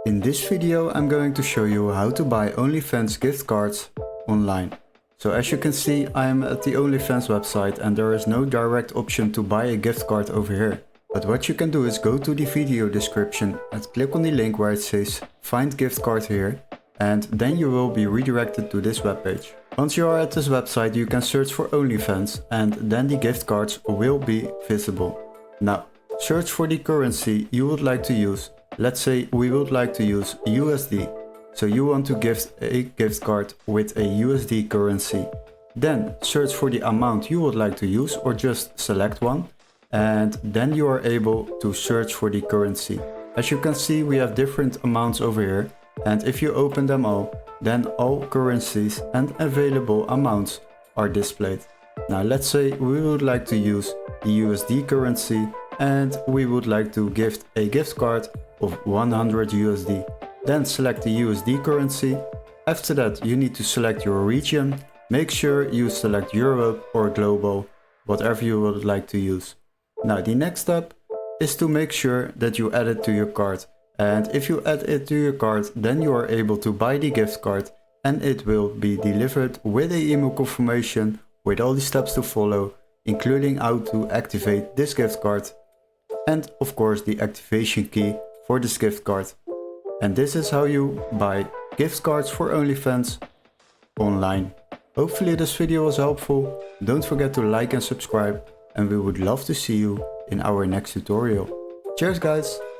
In this video I'm going to show you how to buy OnlyFans gift cards online. So as you can see, I am at the OnlyFans website and there is no direct option to buy a gift card over here. But what you can do is go to the video description and click on the link where it says find gift card here, and then you will be redirected to this webpage. Once you are at this website you can search for OnlyFans and then the gift cards will be visible. Now search for the currency you would like to use. Let's say we would like to use USD. So you want to gift a gift card with a USD currency. Then search for the amount you would like to use or just select one. And then you are able to search for the currency. As you can see, we have different amounts over here. And if you open them all, then all currencies and available amounts are displayed. Now let's say we would like to use the USD currency and we would like to gift a gift card of 100 USD. Then select the USD currency. After that you need to select your region. Make sure you select Europe or global, whatever you would like to use. Now the next step is to make sure that you add it to your cart. And if you add it to your cart, then you are able to buy the gift card and it will be delivered with an email confirmation with all the steps to follow, including how to activate this gift card and of course the activation key for this gift card. And this is how you buy gift cards for OnlyFans online. Hopefully this video was helpful. Don't forget to like and subscribe, and we would love to see you in our next tutorial. Cheers guys!